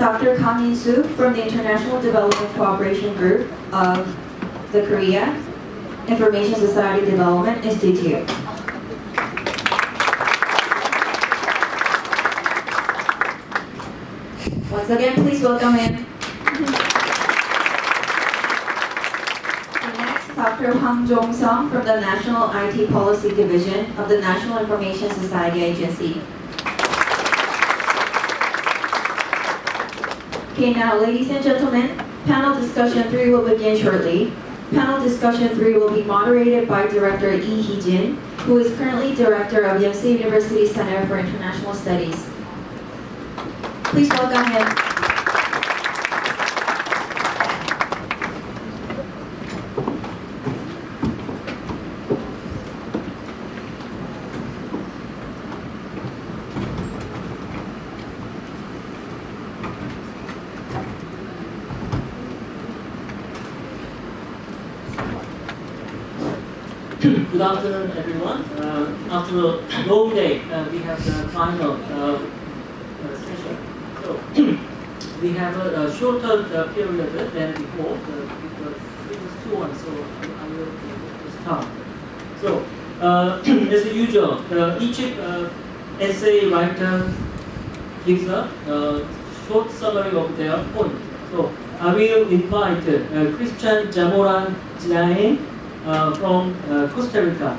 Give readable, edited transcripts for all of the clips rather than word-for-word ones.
Dr. Kang In-soo from the International Development Cooperation Group of the Korea Information Society Development Institute. Once again, please welcome him. Next, Dr. Hwang Jong-sung from the National IT Policy Division of the National Information Society Agency. Okay, now, ladies and gentlemen, panel discussion 3 will begin shortly. Panel discussion 3 will be moderated by Director Lee Hee-jin, who is currently Director of Yonsei University Center for International Studies. Please welcome him. Good afternoon, everyone. After a long day, we have the final session. So we have a shorter period than before the previous 2 ones. So I will start. So as usual, each essay writer gives a short summary of their point. So I will invite Christian Zamora Jaen from Costa Rica.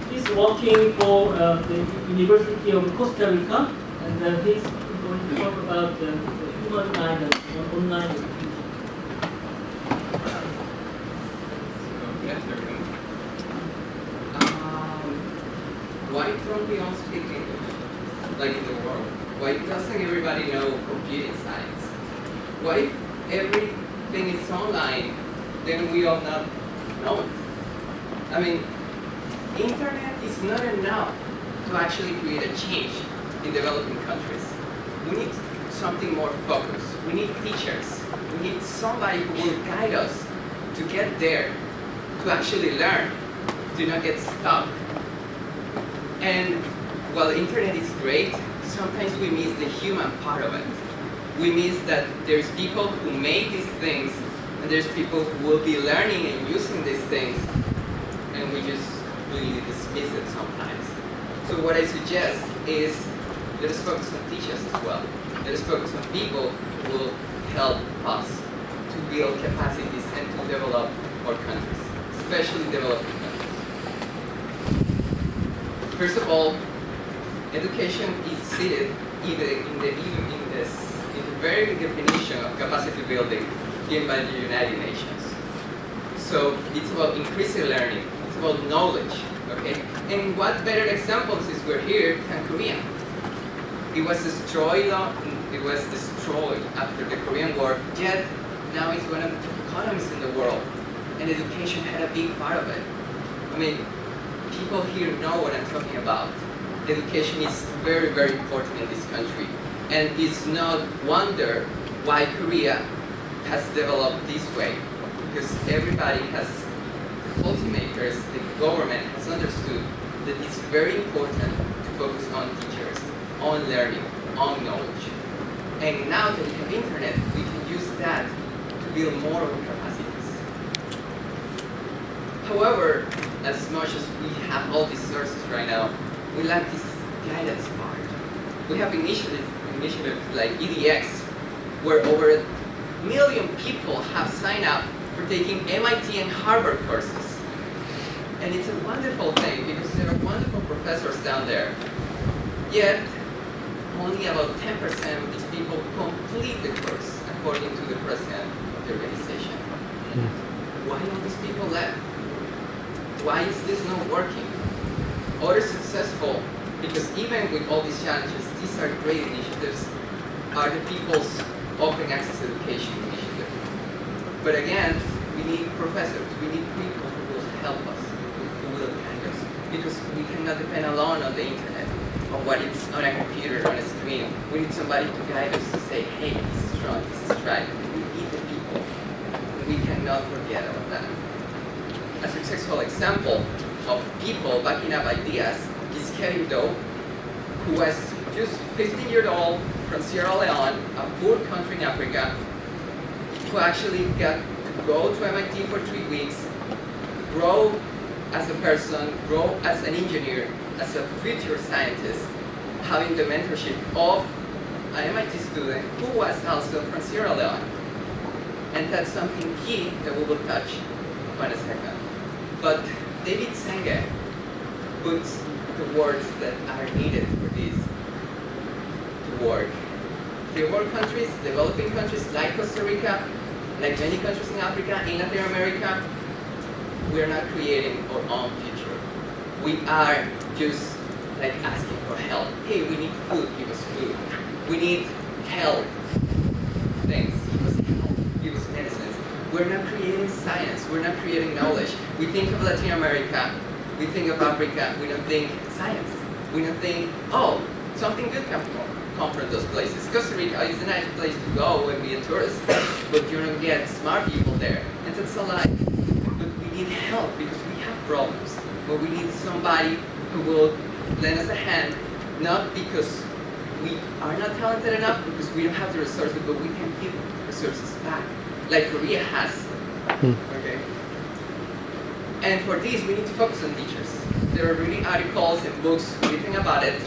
He's working for the University of Costa Rica, and he's going to talk about the human guidance on online education. Good afternoon. Why don't we all speak English, like in the world? Why doesn't everybody know computing science? Why if everything is online, then we all not know it? I mean, internet is not enough to actually create a change in developing countries. We need something more focused. We need teachers. We need somebody who will guide us to get there, to actually learn, to not get stuck. And while internet is great, sometimes we miss the human part of it. We miss that there's people who make these things, and there's people who will be learning and using these things, and we just really dismiss it sometimes. So what I suggest is, let us focus on teachers as well. Let us focus on people who will help us to build capacities and to develop our countries, especially developing countries. First of all, education is seated in the very definition of capacity building given by the United Nations. So it's about increasing learning, it's about knowledge, okay? And what better examples is we're here than Korea. It was destroyed after the Korean War, yet now it's one of the top economies in the world, and education had a big part of it. I mean, people here know what I'm talking about. Education is very, very important in this country, and it's not wonder why Korea has developed this way, because everybody has, the policymakers, the government has understood that it's very important to focus on teachers, on learning, on knowledge. And now that we have internet, we can use that to build more of our capacities. However, as much as we have all these sources right now, we lack this guidance part. We have initiatives like EDX, where over 1 million people have signed up for taking MIT and Harvard courses. And it's a wonderful thing because there are wonderful professors down there. Yet, only about 10% of these people complete the course, according to the president of the organization. Why don't these people left? Why is this not working? Or successful, because even with all these challenges, these are great initiatives, are the people's open access education initiative. But again, we need professors, we need people who will help us, who will guide us, because we cannot depend alone on the internet, on what is on a computer, on a screen. We need somebody to guide us to say, hey, this is wrong, this is right. We need the people. We cannot forget about that. A successful example of people backing up ideas is Keane, who was just 15 years old, from Sierra Leone, a poor country in Africa, who actually got to go to MIT for 3 weeks, grow as a person, grow as an engineer, as a future scientist, having the mentorship of an MIT student who was also from Sierra Leone. And that's something key that we will touch on a second. But David Senge puts the words that are needed for this to work. Third world countries, developing countries like Costa Rica, like many countries in Africa, in Latin America, we are not creating our own future. We are just like asking for help. Hey, we need food, give us food. We need help, things, give us help, give us medicines. We're not creating science, we're not creating knowledge. We think of Latin America, we think of Africa, we don't think science. We don't think, oh, something good come from those places. Costa Rica is a nice place to go and be a tourist, but you don't get smart people there. And that's a lie. But we need help because we have problems. But we need somebody who will lend us a hand, not because we are not talented enough, because we don't have the resources, but we can give resources back, like Korea has. Okay. And for this, we need to focus on teachers. There are really articles and books written about it,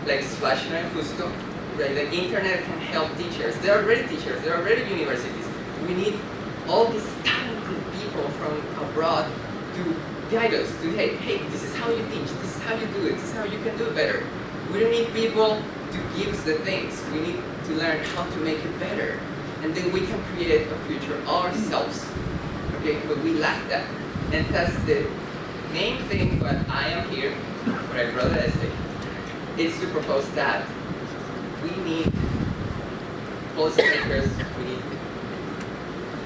like Splashing and Fusco. Right? The internet can help teachers. There are already teachers. There are already universities. We need all these talented people from abroad to guide us. To hey, this is how you teach. This is how you do it. This is how you can do it better. We don't need people to give us the things. We need to learn how to make it better, and then we can create a future ourselves. Okay, but we lack that, and that's the main thing. What I am here, what I wrote an essay, is to propose that we need policymakers, we need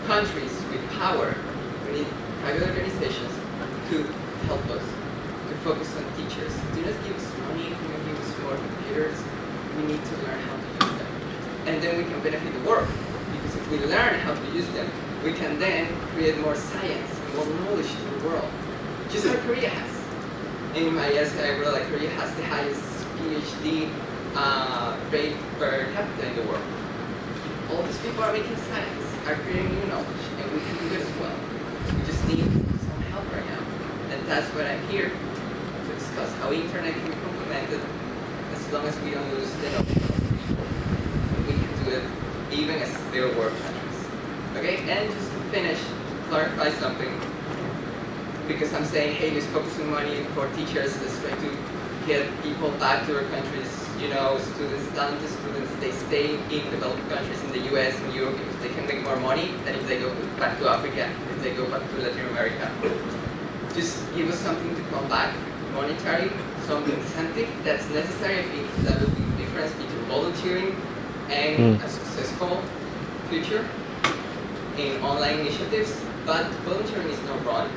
countries with power, we need private organizations to help us, to focus on teachers. Do not give us money, do not give us more computers. We need to learn how to use them. And then we can benefit the world. Because if we learn how to use them, we can then create more science and more knowledge to the world. Just like Korea has. In my essay, I wrote like Korea has the highest PhD rate per capita in the world. All these people are making science, are creating new knowledge, and we can do it as well. We just need some help right now. And that's what I'm here to discuss, how internet can be complemented as long as we don't lose the knowledge of people. We can do it even as third world countries. Okay, and just to finish, to clarify something, because I'm saying, hey, let's focus on money for teachers, let's try to get people back to their countries, you know, students, talented students, they stay in developed countries in the US and Europe because they can make more money than if they go back to Africa, if they go back to Latin America. Just give us something to come back, monetary, some incentive that's necessary. I think that will be the difference between volunteering and a successful future in online initiatives. But volunteering is not wrong.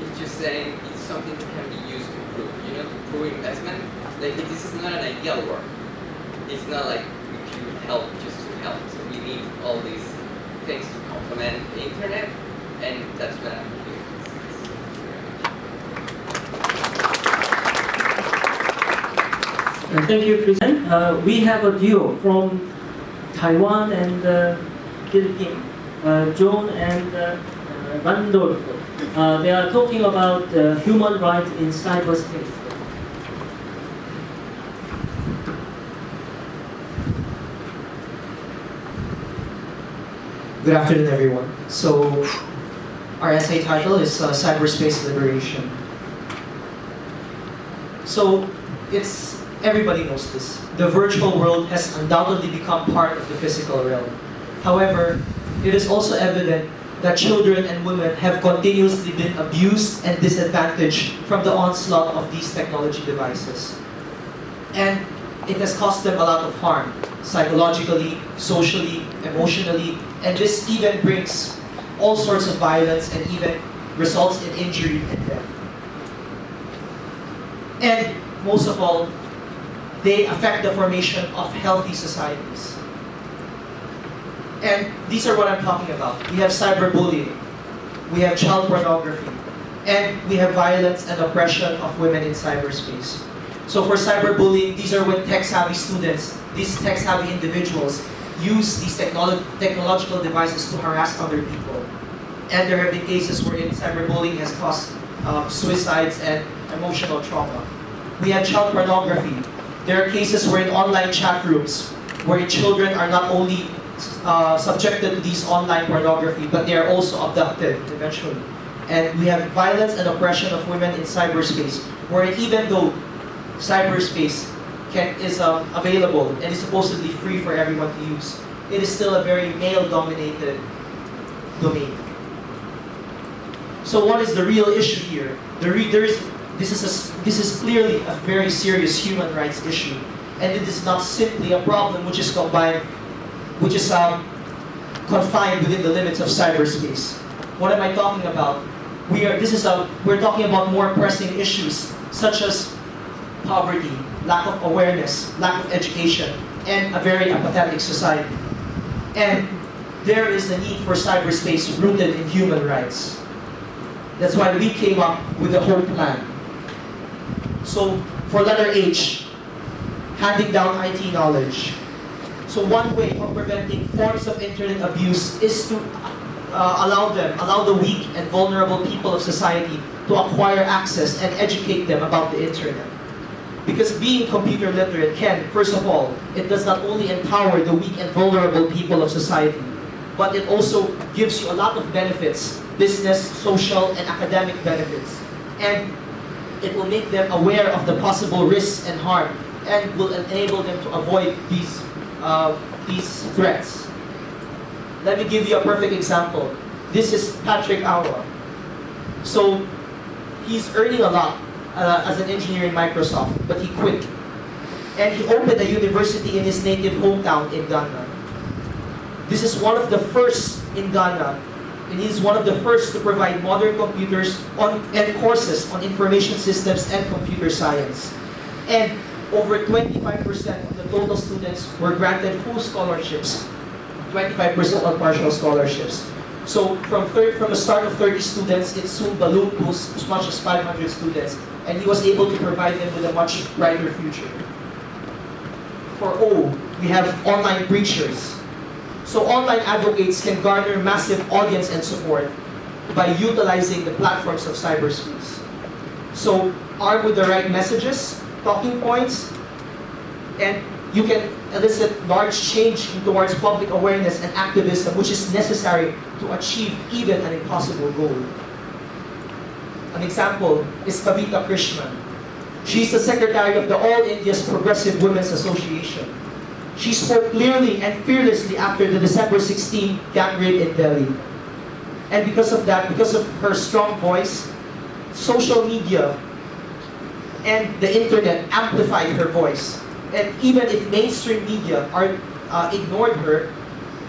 It's just saying it's something that can be used to improve, you know, to improve investment. Like this is not an ideal world. It's not like we should help just to help. So we need all these things to complement the internet, and that's what I'm here. Thank you, Christian. We have a duo from Taiwan and Philippines, John and Randolph. They are talking about human rights in cyberspace. Good afternoon, everyone. So, our essay title is Cyberspace Liberation. So, everybody knows this. The virtual world has undoubtedly become part of the physical realm. However, it is also evident that children and women have continuously been abused and disadvantaged from the onslaught of these technology devices. And it has caused them a lot of harm, psychologically, socially, emotionally, and this even brings all sorts of violence and even results in injury and death. And most of all, they affect the formation of healthy societies. And these are what I'm talking about. We have cyberbullying, we have child pornography, and we have violence and oppression of women in cyberspace. So for cyberbullying, these are when tech-savvy students these tech-savvy individuals use these technological devices to harass other people. And there have been cases wherein cyberbullying has caused suicides and emotional trauma. We have child pornography. There are cases where in online chat rooms, where children are not only subjected to these online pornography, but they are also abducted eventually. And we have violence and oppression of women in cyberspace, where even though cyberspace is available and is supposedly free for everyone to use, it is still a very male-dominated domain. So what is the real issue here? This is clearly a very serious human rights issue, and it is not simply a problem which is confined within the limits of cyberspace. What am I talking about? We're talking about more pressing issues such as poverty, lack of awareness, lack of education, and a very apathetic society. And there is a need for cyberspace rooted in human rights. That's why we came up with the whole plan. So for letter H, handing down IT knowledge. So one way of preventing forms of internet abuse is to allow the weak and vulnerable people of society to acquire access and educate them about the internet. Because being computer literate can, first of all, it does not only empower the weak and vulnerable people of society, but it also gives you a lot of benefits, business, social, and academic benefits. And it will make them aware of the possible risks and harm, and will enable them to avoid these threats. Let me give you a perfect example. This is Patrick Awa. So he's earning a lot as an engineer in Microsoft, but he quit. And he opened a university in his native hometown in Ghana. This is one of the first in Ghana, and he's one of the first to provide modern computers and courses on information systems and computer science. And over 25% of the total students were granted full scholarships, 25% on partial scholarships. So from the start of 30 students, it soon ballooned to as much as 500 students, and he was able to provide them with a much brighter future. For O, we have online preachers. So online advocates can garner massive audience and support by utilizing the platforms of cyberspace. So armed with the right messages, talking points, and you can elicit large change towards public awareness and activism, which is necessary to achieve even an impossible goal. An example is Kavita Krishnan. She's the secretary of the All India's Progressive Women's Association. She spoke clearly and fearlessly after the December 16 gang raid in Delhi. And because of that, because of her strong voice, social media and the internet amplified her voice. And even if mainstream media ignored her,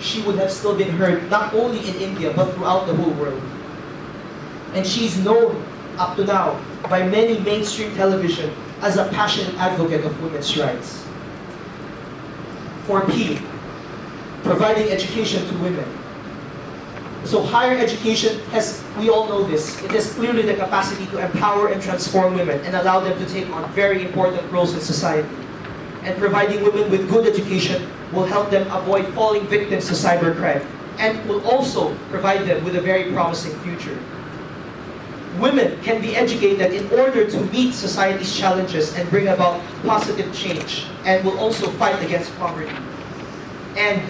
she would have still been heard not only in India but throughout the whole world. And she's known up to now by many mainstream television as a passionate advocate of women's rights. For P, providing education to women. So higher education has, we all know this, it has clearly the capacity to empower and transform women and allow them to take on very important roles in society. And providing women with good education will help them avoid falling victims to cybercrime and will also provide them with a very promising future. Women can be educated in order to meet society's challenges and bring about positive change, and will also fight against poverty. And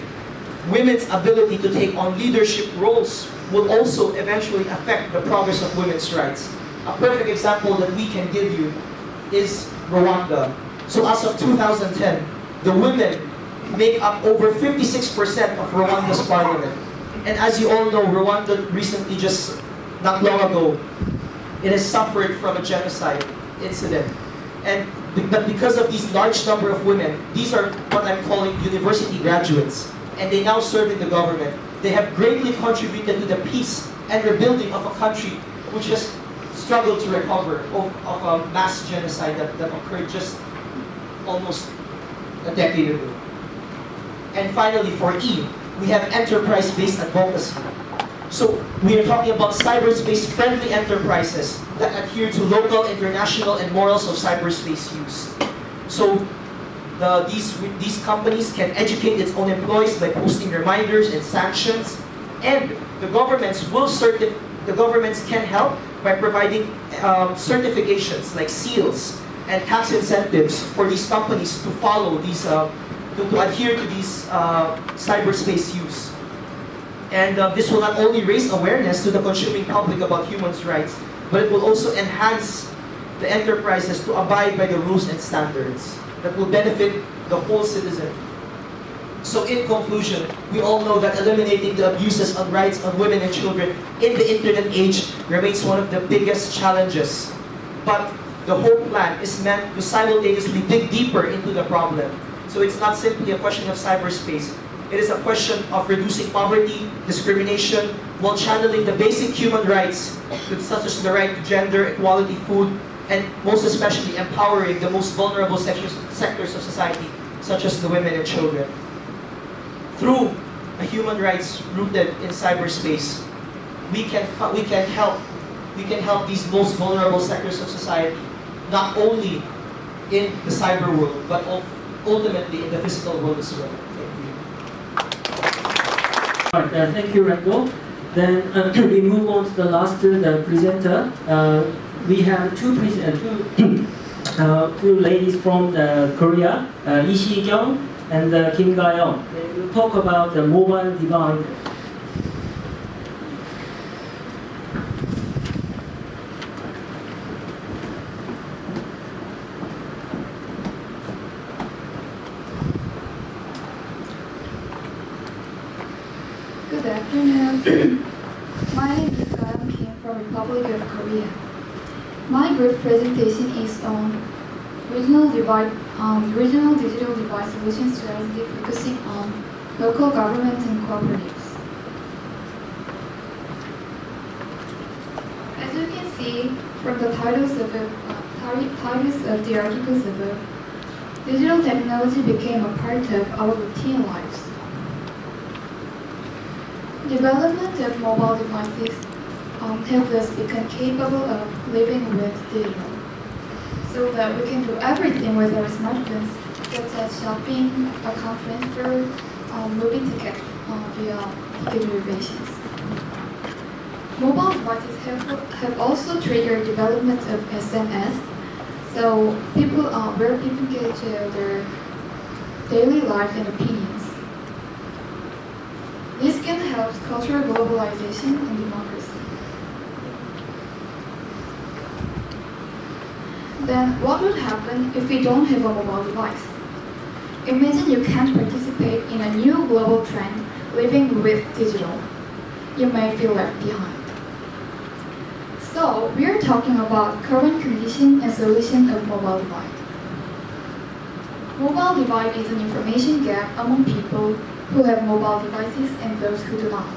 women's ability to take on leadership roles will also eventually affect the progress of women's rights. A perfect example that we can give you is Rwanda. So as of 2010, the women make up over 56% of Rwanda's parliament. And as you all know, Rwanda recently, just not long ago, it has suffered from a genocide incident. But because of these large number of women, these are what I'm calling university graduates, and they now serve in the government. They have greatly contributed to the peace and rebuilding of a country which has struggled to recover of a mass genocide that occurred just almost a decade ago. And finally, for E, we have enterprise-based advocacy. So we are talking about cyberspace-friendly enterprises that adhere to local, international, and morals of cyberspace use. So these companies can educate its own employees by posting reminders and sanctions, and the governments can help by providing certifications like seals and tax incentives for these companies to follow these, to adhere to these cyberspace use. And this will not only raise awareness to the consuming public about human rights, but it will also enhance the enterprises to abide by the rules and standards that will benefit the whole citizen. So in conclusion, we all know that eliminating the abuses on rights of women and children in the internet age remains one of the biggest challenges. But the whole plan is meant to simultaneously dig deeper into the problem. So it's not simply a question of cyberspace. It is a question of reducing poverty, discrimination, while channeling the basic human rights, such as the right to gender, equality, food, and most especially empowering the most vulnerable sectors of society, such as the women and children. Through a human rights rooted in cyberspace, we can help these most vulnerable sectors of society, not only in the cyber world, but ultimately in the physical world as well. Right, thank you, Randolph. Then we move on to the last presenter. We have two ladies from Korea, Shikyong and Gayoung. They will talk about the mobile divide. Good afternoon. My name is Keane from Republic of Korea. My group presentation is on regional digital device solution strategy focusing on local governments and cooperatives. As you can see from the titles of the articles above, digital technology became a part of our routine lives. Development of mobile devices help us become capable of living with digital, so that we can do everything with our smartphones, such as shopping, account transfer, moving tickets via ticket reservations. Mobile devices have also triggered development of SMS, so where people get their daily life and opinions. This can help cultural globalization and democracy. Then what would happen if we don't have a mobile device? Imagine you can't participate in a new global trend living with digital. You may feel left behind. So we are talking about current condition and solution of mobile divide. Mobile divide is an information gap among people who have mobile devices and those who do not.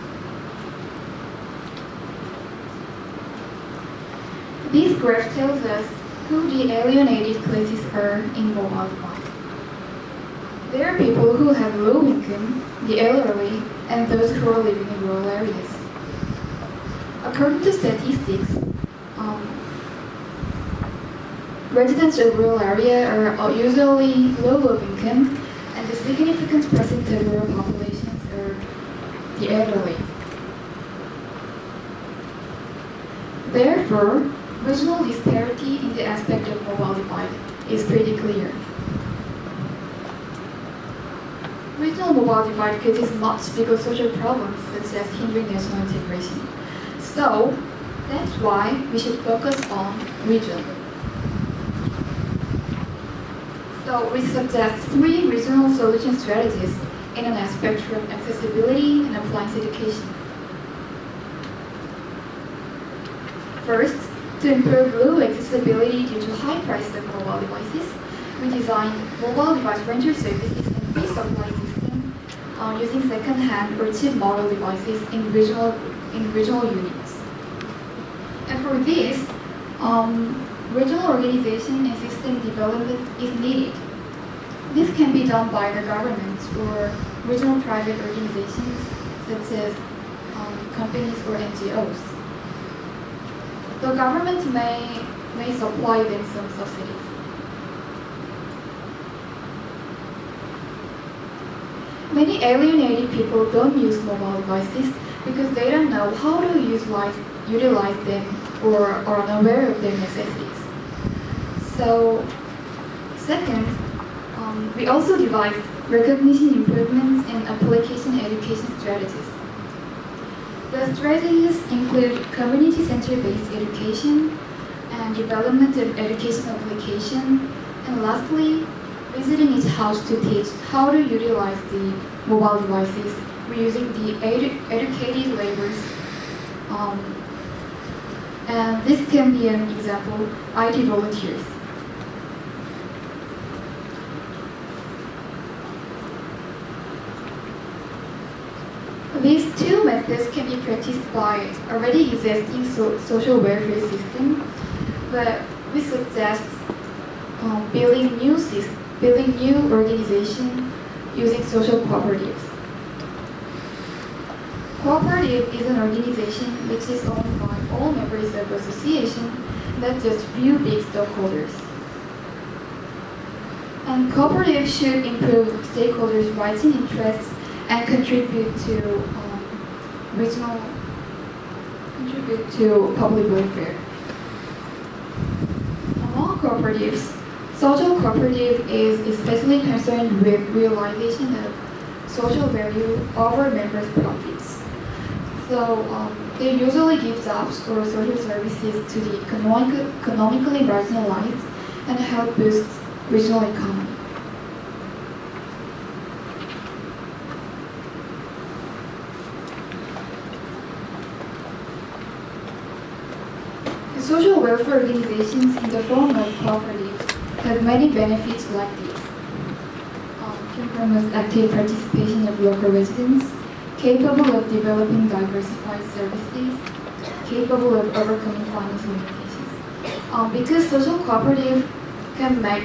This graph tells us who the alienated classes are in mobile divide. There are people who have low income, the elderly, and those who are living in rural areas. According to statistics, residents of rural area are usually low of income, and the significant percent of rural populations are the elderly. Therefore, regional disparity in the aspect of mobile divide is pretty clear. Regional mobile divide causes much bigger social problems such as hindering national integration. So, that's why we should focus on region. So we suggest 3 regional solution strategies in an aspect of accessibility and appliance education. First, to improve low accessibility due to high price of mobile devices, we designed mobile device rental services and free supply system using second-hand or cheap model devices in regional units. And for this, regional organization and system development is needed. This can be done by the government or regional private organizations such as companies or NGOs. The government may supply them some subsidies. Many alienated people don't use mobile devices because they don't know how to utilize them or are unaware of their necessities. So, second, we also devised recognition improvements and application education strategies. The strategies include community-centered based education and development of education application, and lastly, visiting each house to teach how to utilize the mobile devices using the educated labors. And this can be an example, IT volunteers. These two methods can be practiced by already existing social welfare system, but we suggest building new organization using social cooperatives. Cooperative is an organization which is owned by all members of association, not just few big stockholders. And cooperative should improve stakeholders' rights and interests and contribute to public welfare. Among cooperatives, social cooperative is especially concerned with realization of social value over members' profits. So they usually give jobs or social services to the economically marginalized and help boost regional economy. Social welfare organizations in the form of cooperatives have many benefits like these. Can promote active participation of local residents, capable of developing diversified services, capable of overcoming financial limitations. Because social cooperatives can make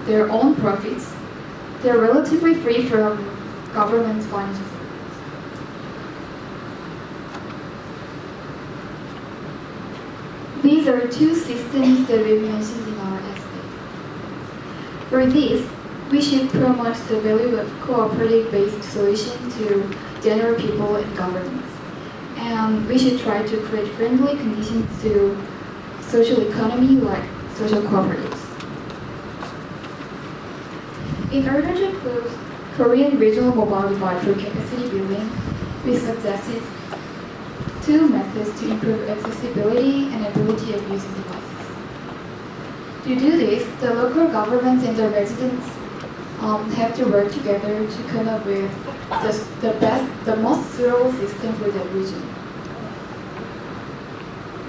their own profits, they're relatively free from government financial support. These are two systems that we've mentioned in our essay. For this, we should promote the value of cooperative-based solution to general people and governments. And we should try to create friendly conditions to social economy like social cooperatives. In order to improve Korean regional mobile device for capacity building, we suggested two methods to improve accessibility and ability of using devices. To do this, the local governments and the residents have to work together to come up with the most suitable system for that region.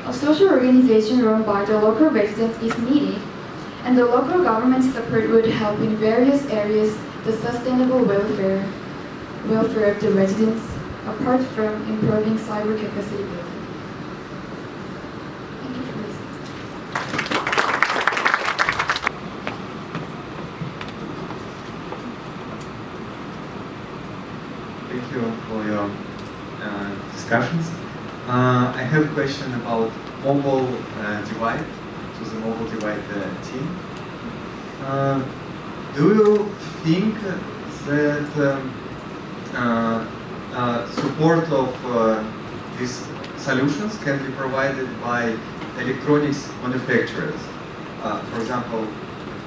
A social organization run by the local residents is needed, and the local government support would help in various areas the sustainable welfare of the residents, apart from improving cyber capacity building. Thank you for listening. Thank you for your discussions. I have a question about mobile divide, to the mobile divide team. Do you think that support of these solutions can be provided by electronics manufacturers? For example,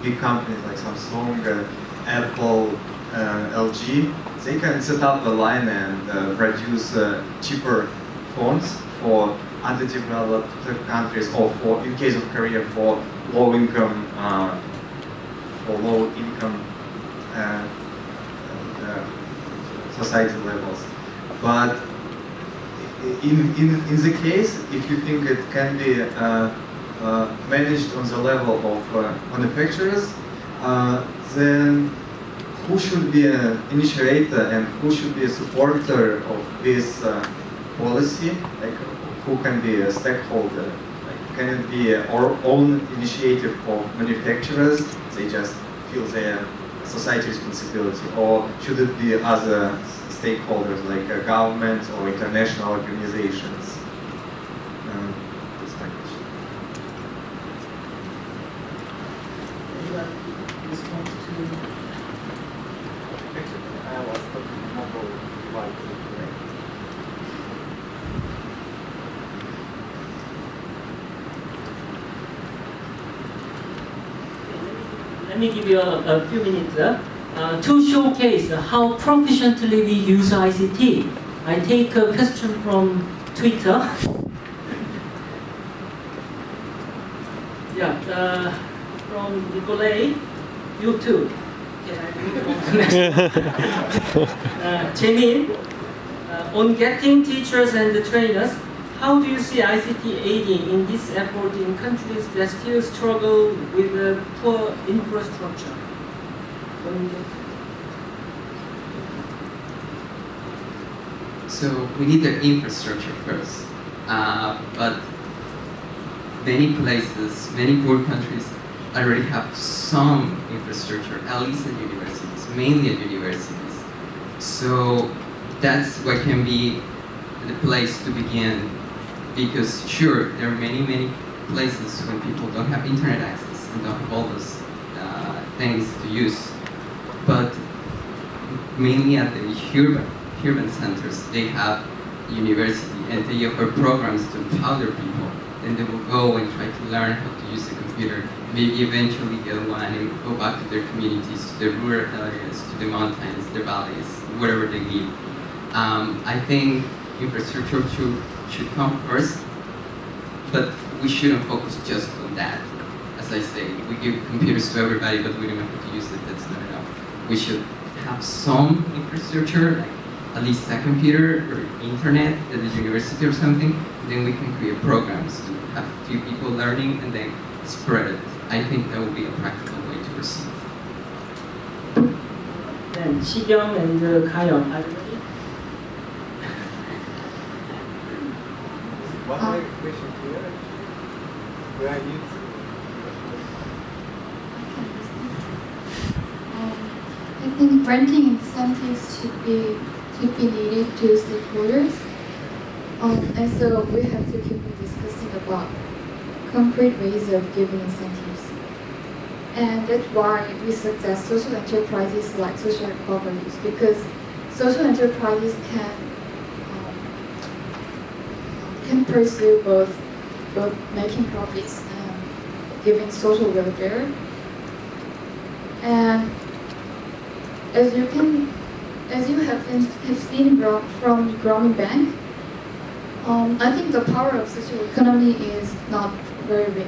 big companies like Samsung, Apple, LG, they can set up a line and produce cheaper phones for underdeveloped countries, or for, in case of Korea, for low income society levels. But in the case, if you think it can be managed on the level of manufacturers, then who should be an initiator and who should be a supporter of this policy? Like, who can be a stakeholder? Like, can it be our own initiative of manufacturers? They just feel their society responsibility, or should it be other stakeholders like government or international organizations? That's my question. Anyone respond to? I was let me give you a few minutes to showcase how proficiently we use ICT. I take a question from Twitter. Yeah, from Nicolay, YouTube. Can I move on to the next one? Jaen, on getting teachers and trainers, how do you see ICT aiding in this effort in countries that still struggle with poor infrastructure? So we need the infrastructure first, but many places, many poor countries already have some infrastructure, at least at universities, mainly at universities. So that's what can be the place to begin, because sure, there are many places when people don't have internet access and don't have all those things to use, but mainly at the urban centers, they have university and they offer programs to empower people. Then they will go and try to learn how to use the computer, maybe eventually get one and go back to their communities, to the rural areas, to the mountains, the valleys, wherever they live. I think infrastructure should come first, but we shouldn't focus just on that. As I say, we give computers to everybody, but we don't know how to use it. That's not enough. We should have some infrastructure, like at least a computer or internet at the university or something. Then we can create programs to have a few people learning and then spread it. I think that would be a practical way to proceed. Then Shikyong and Gayoung, are you ready? One more question here. Where are you? I think granting incentives should be needed to stakeholders. And so we have to keep on discussing about concrete ways of giving incentives. And that's why we suggest social enterprises like social recoveries, because social enterprises can pursue both making profits and giving social welfare. And as you have seen from Growing Bank, I think the power of social economy is not very big.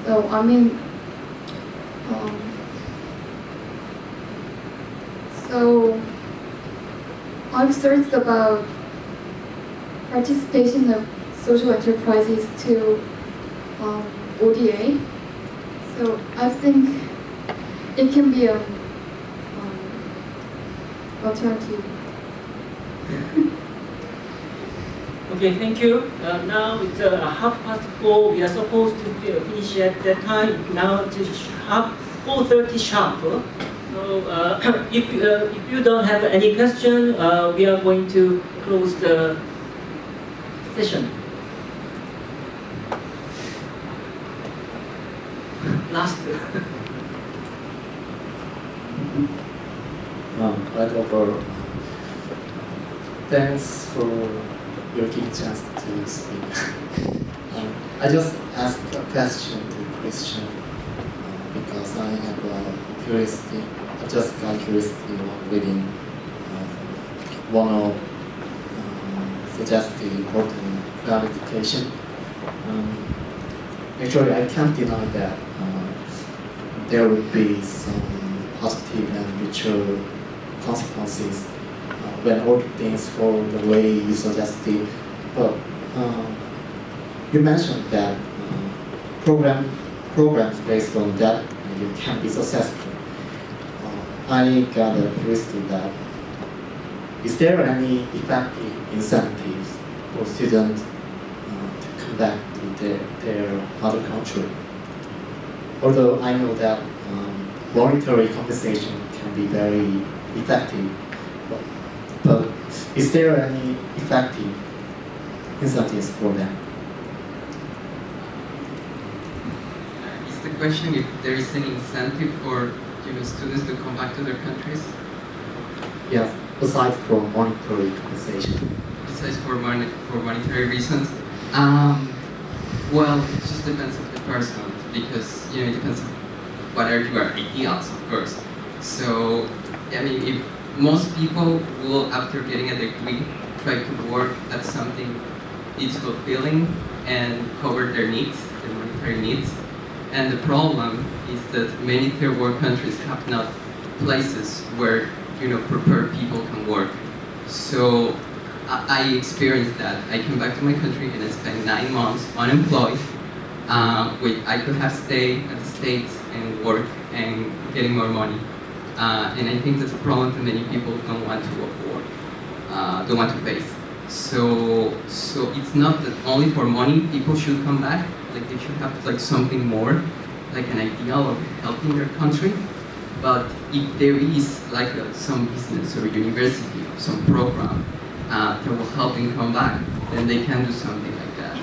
So I mean, so I've searched about participation of social enterprises to ODA. So I think it can be an alternative. Okay, thank you. Now it's 4:30. We are supposed to finish at that time. Now it's 4:30 sharp. So if you don't have any question, we are going to close the session. Last. Right over. Thanks for your giving chance to speak. I just asked a question to Christian because I have a curiosity. I just got curiosity while reading one of suggested important clarification. Actually, I can't deny that there would be some positive and mutual consequences when all things fall the way you suggested. But you mentioned that programs based on that you can be successful. I got a curiosity that is there any effective incentives for students to come back to their mother country? Although I know that monetary compensation can be very effective, but is there any effective incentives for them? Is the question if there is any incentive for students to come back to their countries? Yes, aside from monetary compensation. Besides for monetary reasons? Well, it just depends on the person, because it depends on what are your ideals, of course. So, I mean, if most people will, after getting a degree, try to work at something it's fulfilling and cover their needs, their monetary needs. And the problem is that many third world countries have not places where prepared people can work. So I experienced that. I came back to my country and I spent 9 months unemployed. I could have stayed at the States and work and getting more money. And I think that's a problem that many people don't want to afford, don't want to face. So it's not that only for money people should come back. Like they should have like something more, like an ideal of helping their country. But if there is like some business or university or some program that will help them come back, then they can do something like that.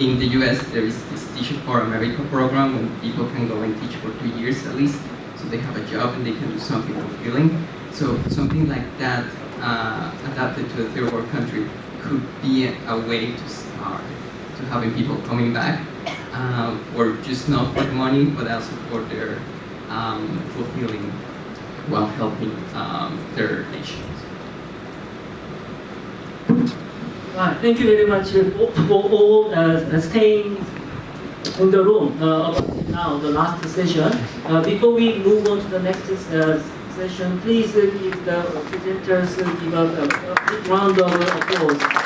In the US, there is this Teach for America program when people can go and teach for 2 years at least, so they have a job and they can do something fulfilling. So something like that adapted to a third world country could be a way to start to having people coming back, or just not for the money, but also for their fulfilling while helping their nations. Thank you very much for all staying in the room now, the last session. Before we move on to the next session, please give the presenters give a big round of applause.